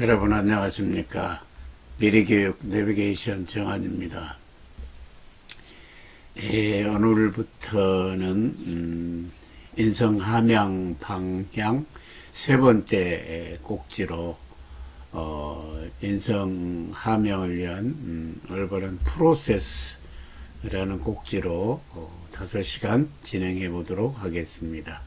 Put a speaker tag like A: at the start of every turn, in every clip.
A: 여러분 안녕하십니까. 미래교육 내비게이션 정한입니다. 오늘부터는 인성함양 방향 세 번째 꼭지로 인성함양을 위한 올바른 프로세스라는 꼭지로 5시간 진행해 보도록 하겠습니다.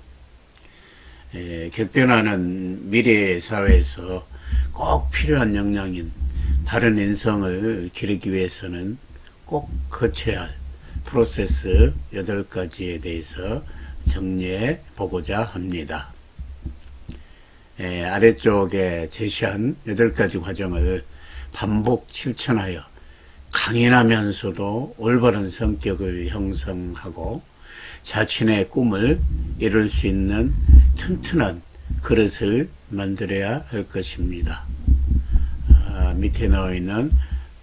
A: 격변하는 미래 사회에서 꼭 필요한 역량인 바른 인성을 기르기 위해서는 꼭 거쳐야 할 프로세스 8가지에 대해서 정리해 보고자 합니다. 아래쪽에 제시한 8가지 과정을 반복 실천하여 강인하면서도 올바른 성격을 형성하고 자신의 꿈을 이룰 수 있는 튼튼한 그릇을 만들어야 할 것입니다. 밑에 나와 있는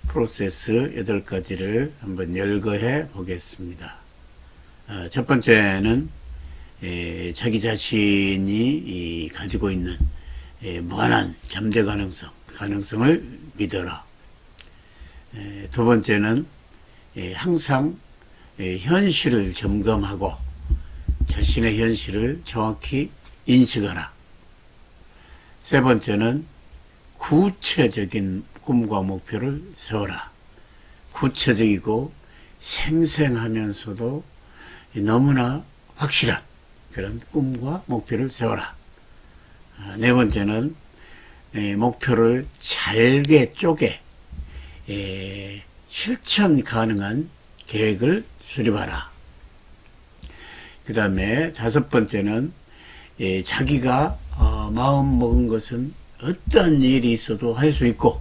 A: 프로세스 8가지를 한번 열거해 보겠습니다. 첫 번째는 자기 자신이 가지고 있는 무한한 잠재 가능성을 믿어라. 두 번째는 항상 현실을 점검하고 자신의 현실을 정확히 인식하라. 세 번째는 구체적인 꿈과 목표를 세워라. 구체적이고 생생하면서도 너무나 확실한 그런 꿈과 목표를 세워라. 네 번째는 목표를 잘게 쪼개 실천 가능한 계획을 수립하라. 그 다음에 5번째는 자기가 마음 먹은 것은 어떤 일이 있어도 할 수 있고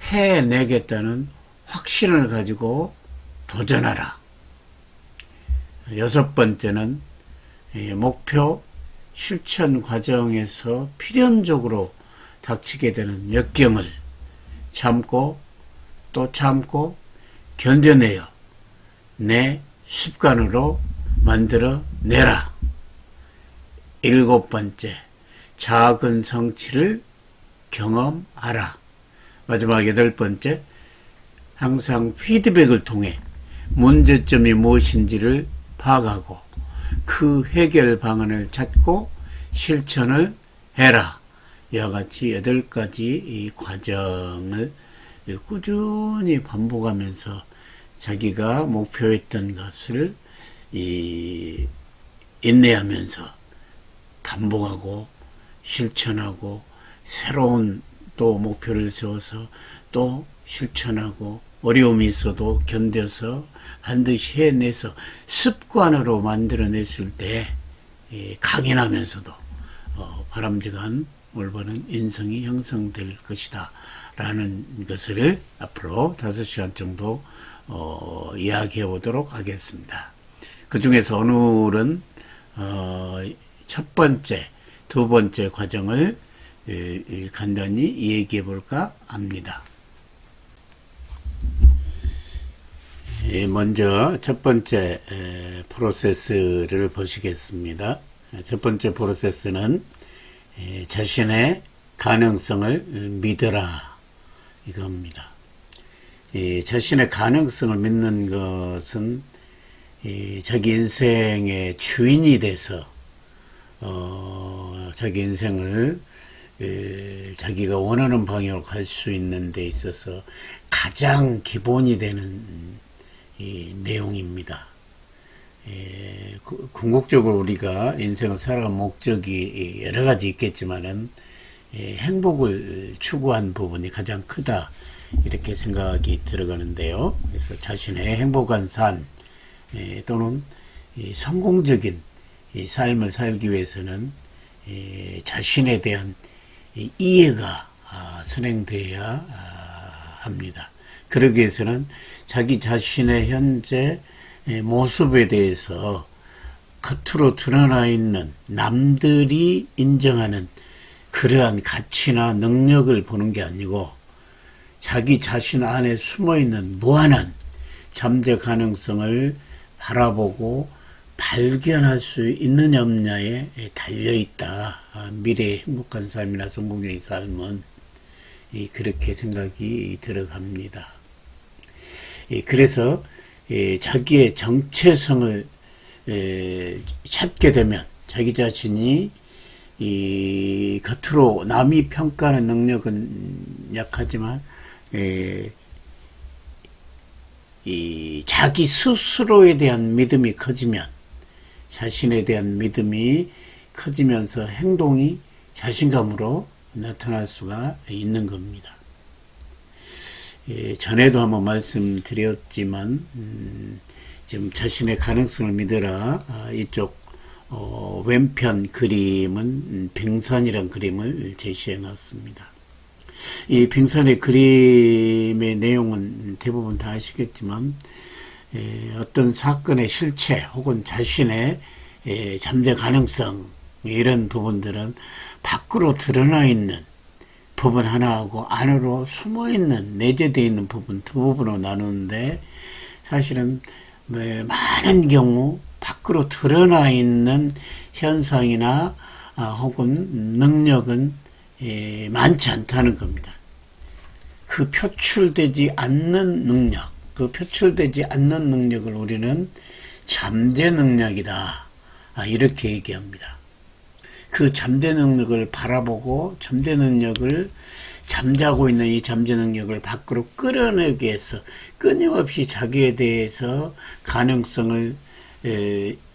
A: 해내겠다는 확신을 가지고 도전하라. 6번째는 목표 실천 과정에서 필연적으로 닥치게 되는 역경을 참고 또 참고 견뎌내어 내 습관으로 만들어내라. 7번째, 작은 성취를 경험하라. 마지막 8번째, 항상 피드백을 통해 문제점이 무엇인지를 파악하고 그 해결 방안을 찾고 실천을 해라. 이와 같이 8가지 이 과정을 꾸준히 반복하면서 자기가 목표했던 것을 인내하면서 반복하고 실천하고 새로운 또 목표를 세워서 또 실천하고 어려움이 있어도 견뎌서 반드시 해내서 습관으로 만들어냈을 때 강인하면서도 바람직한 올바른 인성이 형성될 것이다 라는 것을 앞으로 5시간 정도 이야기해 보도록 하겠습니다. 그 중에서 오늘은 첫 번째, 두 번째 과정을 간단히 얘기해 볼까 합니다. 먼저 첫 번째 프로세스를 보시겠습니다. 첫 번째 프로세스는 자신의 가능성을 믿어라 이겁니다. 자신의 가능성을 믿는 것은 자기 인생의 주인이 돼서 자기 인생을 자기가 원하는 방향으로 갈 수 있는 데 있어서 가장 기본이 되는 이 내용입니다. 궁극적으로 우리가 인생을 살아가는 목적이 여러 가지 있겠지만은 행복을 추구한 부분이 가장 크다 이렇게 생각이 들어가는데요. 그래서 자신의 행복한 삶 또는 성공적인 삶을 살기 위해서는 자신에 대한 이해가 선행되어야 합니다. 그러기 위해서는 자기 자신의 현재 모습에 대해서 겉으로 드러나 있는 남들이 인정하는 그러한 가치나 능력을 보는 게 아니고 자기 자신 안에 숨어있는 무한한 잠재 가능성을 바라보고 발견할 수 있는 염려에 달려있다. 미래의 행복한 삶이나 성공적인 삶은 그렇게 생각이 들어갑니다. 그래서 자기의 정체성을 찾게 되면 자기 자신이 겉으로 남이 평가하는 능력은 약하지만 자기 스스로에 대한 믿음이 커지면, 자신에 대한 믿음이 커지면서 행동이 자신감으로 나타날 수가 있는 겁니다. 전에도 한번 말씀드렸지만 지금 자신의 가능성을 믿어라, 이쪽 왼편 그림은 빙산이란 그림을 제시해 놨습니다. 이 빙산의 그림의 내용은 대부분 다 아시겠지만 어떤 사건의 실체 혹은 자신의 잠재 가능성, 이런 부분들은 밖으로 드러나 있는 부분 하나하고 안으로 숨어 있는, 내재되어 있는 부분, 두 부분으로 나누는데, 사실은 많은 경우 밖으로 드러나 있는 현상이나 혹은 능력은 많지 않다는 겁니다. 그 표출되지 않는 능력, 그 표출되지 않는 능력을 우리는 잠재 능력이다, 이렇게 얘기합니다. 그 잠재 능력을 바라보고 잠재 능력을, 잠자고 있는 이 잠재 능력을 밖으로 끌어내기 위해서 끊임없이 자기에 대해서 가능성을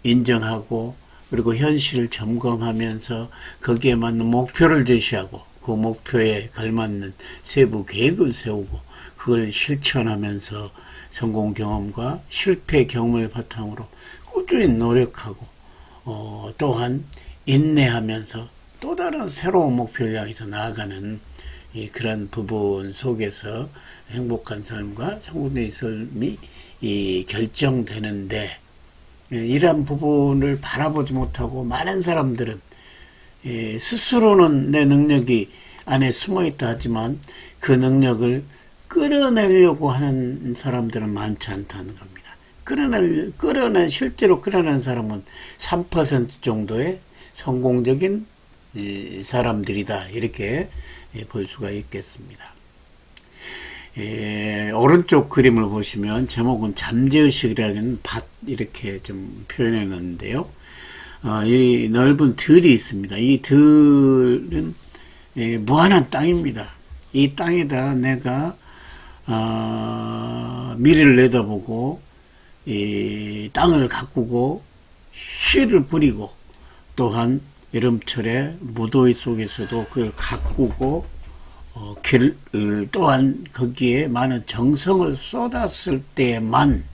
A: 인정하고, 그리고 현실을 점검하면서 거기에 맞는 목표를 제시하고, 그 목표에 걸맞는 세부 계획을 세우고, 그걸 실천하면서 성공 경험과 실패 경험을 바탕으로 꾸준히 노력하고, 또한 인내하면서 또 다른 새로운 목표를 향해서 나아가는 그런 부분 속에서 행복한 삶과 성공의 삶이 결정되는데, 이러한 부분을 바라보지 못하고 많은 사람들은 스스로는 내 능력이 안에 숨어있다 하지만 그 능력을 끌어내려고 하는 사람들은 많지 않다는 겁니다. 실제로 끌어낸 사람은 3% 정도의 성공적인 사람들이다, 이렇게 볼 수가 있겠습니다. 오른쪽 그림을 보시면 제목은 잠재의식이라는 밭, 이렇게 좀 표현해 놨는데요. 이 넓은 들이 있습니다. 이 들은 무한한 땅입니다. 이 땅에다 내가 미래를 내다보고 이 땅을 가꾸고 씨를 뿌리고, 또한 여름철에 무더위 속에서도 그걸 가꾸고 또한 거기에 많은 정성을 쏟았을 때만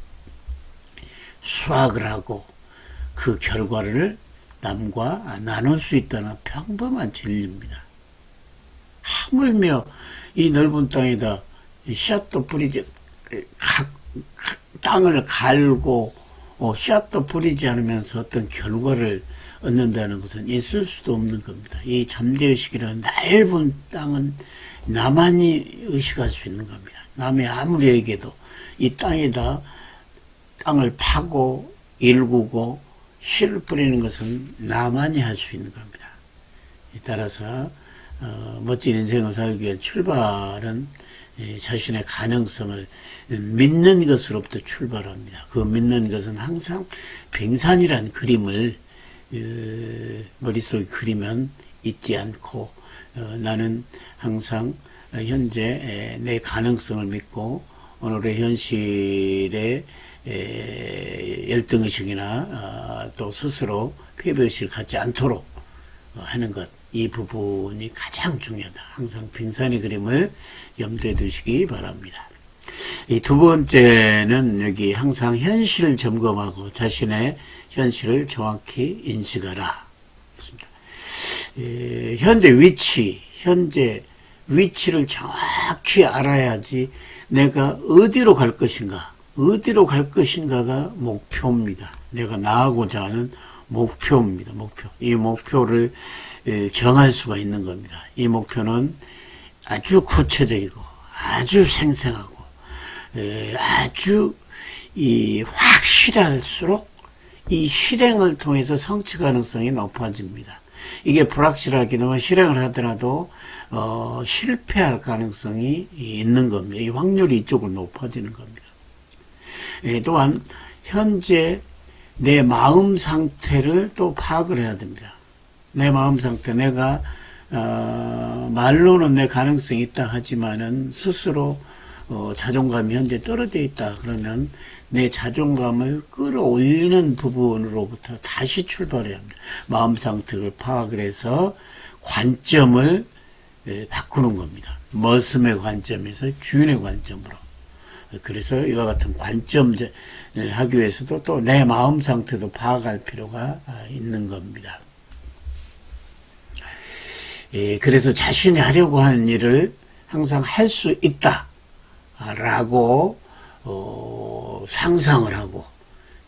A: 수확을 하고 그 결과를 남과 나눌 수 있다는 평범한 진리입니다. 하물며 이 넓은 땅에다 씨앗도 뿌리지, 땅을 갈고 씨앗도 뿌리지 않으면서 어떤 결과를 얻는다는 것은 있을 수도 없는 겁니다. 이 잠재의식이라는 넓은 땅은 나만이 의식할 수 있는 겁니다. 남이 아무리 얘기해도 이 땅에다 땅을 파고 일구고 씨를 뿌리는 것은 나만이 할 수 있는 겁니다. 따라서 멋진 인생을 살기 위한 출발은 자신의 가능성을 믿는 것으로부터 출발합니다. 그 믿는 것은 항상 빙산이라는 그림을 머릿속에 그리면 잊지 않고, 나는 항상 현재 내 가능성을 믿고 오늘의 현실에 열등의식이나 또 스스로 패배의식을 갖지 않도록 하는 것, 이 부분이 가장 중요하다. 항상 빙산의 그림을 염두에 두시기 바랍니다. 이 두 번째는 여기 항상 현실을 점검하고 자신의 현실을 정확히 인식하라. 현재 위치를 정확히 알아야지 내가 어디로 갈 것인가가 목표입니다. 내가 나아가고자 하는 목표입니다. 이 목표를 정할 수가 있는 겁니다. 이 목표는 아주 구체적이고 아주 생생하고 아주 확실할수록 이 실행을 통해서 성취 가능성이 높아집니다. 이게 불확실하기도 실행을 하더라도 실패할 가능성이 있는 겁니다. 이 확률이 이쪽으로 높아지는 겁니다. 또한 현재 내 마음 상태를 또 파악을 해야 됩니다. 내 마음 상태, 내가 말로는 내 가능성이 있다 하지만은 스스로 자존감이 현재 떨어져 있다 그러면 내 자존감을 끌어올리는 부분으로부터 다시 출발해야 합니다. 마음 상태를 파악을 해서 관점을 바꾸는 겁니다. 머슴의 관점에서 주인의 관점으로. 그래서 이와 같은 관점을 하기 위해서도 또 내 마음 상태도 파악할 필요가 있는 겁니다. 그래서 자신이 하려고 하는 일을 항상 할 수 있다 라고 상상을 하고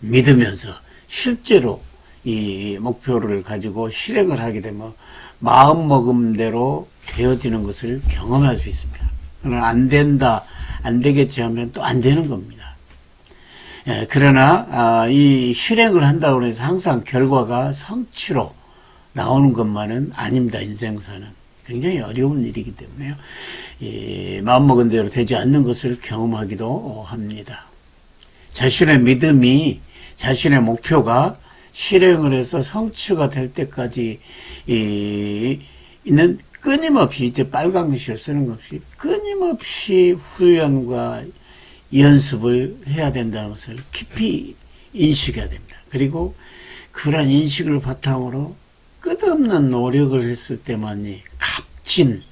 A: 믿으면서 실제로 이 목표를 가지고 실행을 하게 되면 마음먹음대로 되어지는 것을 경험할 수 있습니다. 그러나 안 된다, 안 되겠지 하면 또 안 되는 겁니다. 그러나 이 실행을 한다고 해서 항상 결과가 성취로 나오는 것만은 아닙니다. 인생사는 굉장히 어려운 일이기 때문에요. 마음먹은 대로 되지 않는 것을 경험하기도 합니다. 자신의 믿음이, 자신의 목표가 실행을 해서 성취가 될 때까지 있는 끊임없이, 이때 빨간 글씨를 쓰는 것이 끊임없이 훈련과 연습을 해야 된다는 것을 깊이 인식해야 됩니다. 그리고 그러한 인식을 바탕으로 끝없는 노력을 했을 때만이 값진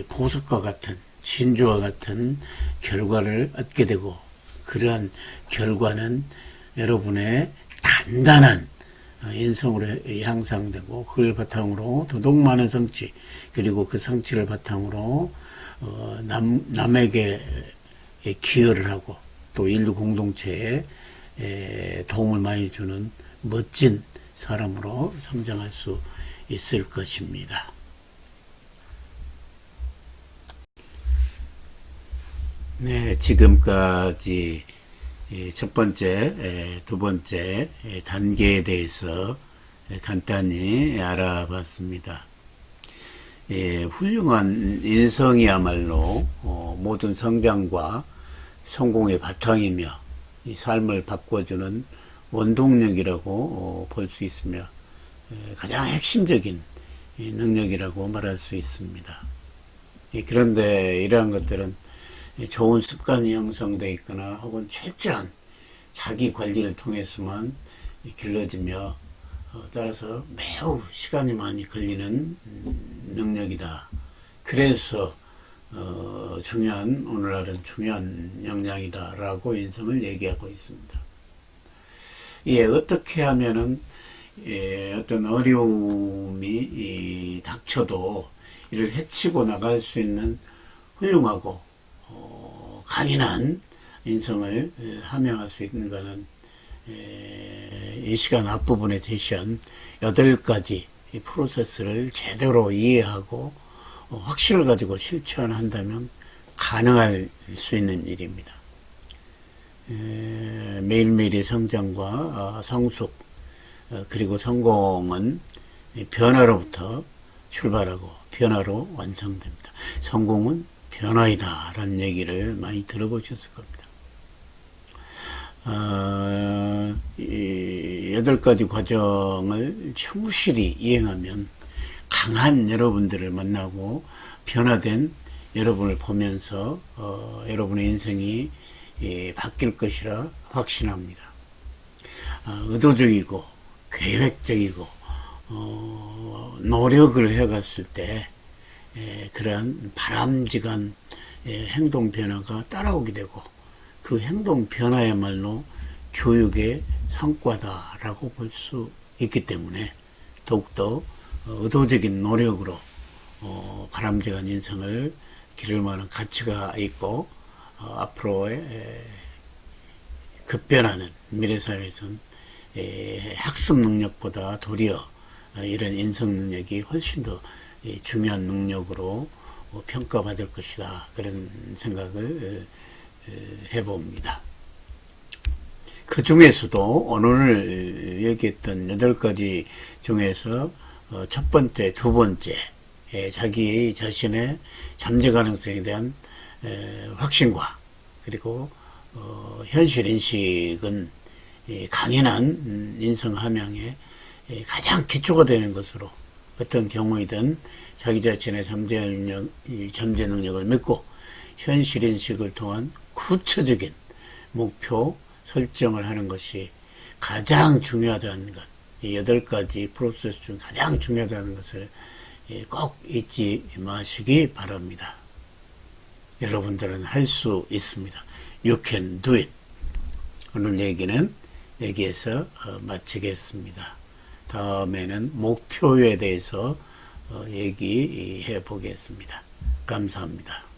A: 보석과 같은, 진주와 같은 결과를 얻게 되고, 그러한 결과는 여러분의 단단한 인성으로 향상되고, 그걸 바탕으로 더더욱 많은 성취, 그리고 그 성취를 바탕으로 남에게 기여를 하고 또 인류 공동체에 도움을 많이 주는 멋진 사람으로 성장할 수 있을 것입니다. 네, 지금까지 첫 번째, 두 번째 단계에 대해서 간단히 알아봤습니다. 훌륭한 인성이야말로 모든 성장과 성공의 바탕이며 이 삶을 바꿔주는 원동력이라고 볼 수 있으며 가장 핵심적인 능력이라고 말할 수 있습니다. 그런데 이러한 것들은 좋은 습관이 형성되어 있거나 혹은 철저한 자기 관리를 통해서만 길러지며 따라서 매우 시간이 많이 걸리는 능력이다. 그래서 오늘날은 중요한 역량이다 라고 인성을 얘기하고 있습니다. 어떻게 하면은 어떤 어려움이 닥쳐도 이를 헤치고 나갈 수 있는 훌륭하고 강인한 인성을 함양할 수 있는가는 이 시간 앞부분에 제시한 8가지 이 프로세스를 제대로 이해하고 확신을 가지고 실천한다면 가능할 수 있는 일입니다. 매일매일의 성장과 성숙 그리고 성공은 변화로부터 출발하고 변화로 완성됩니다. 성공은 변화이다 라는 얘기를 많이 들어보셨을 겁니다. 이 8가지 과정을 충실히 이행하면 강한 여러분들을 만나고 변화된 여러분을 보면서 여러분의 인생이 바뀔 것이라 확신합니다. 의도적이고 계획적이고 노력을 해갔을 때 그러한 바람직한 행동 변화가 따라오게 되고 그 행동 변화야말로 교육의 성과다라고 볼 수 있기 때문에 더욱더 의도적인 노력으로 바람직한 인생을 기를 만한 가치가 있고 앞으로의 급변하는 미래사회에선 학습 능력보다 도리어 이런 인성 능력이 훨씬 더 중요한 능력으로 평가받을 것이다. 그런 생각을 해봅니다. 그 중에서도 오늘 얘기했던 8가지 중에서 첫 번째, 두 번째, 자기 자신의 잠재 가능성에 대한 확신과 그리고 현실 인식은 강인한 인성 함양의 가장 기초가 되는 것으로 어떤 경우이든 자기 자신의 잠재 능력을 믿고 현실 인식을 통한 구체적인 목표 설정을 하는 것이 가장 중요하다는 것, 이 8가지 프로세스 중 가장 중요하다는 것을 꼭 잊지 마시기 바랍니다. 여러분들은 할 수 있습니다. You can do it. 오늘 얘기는 여기에서 마치겠습니다. 다음에는 목표에 대해서 얘기해 보겠습니다. 감사합니다.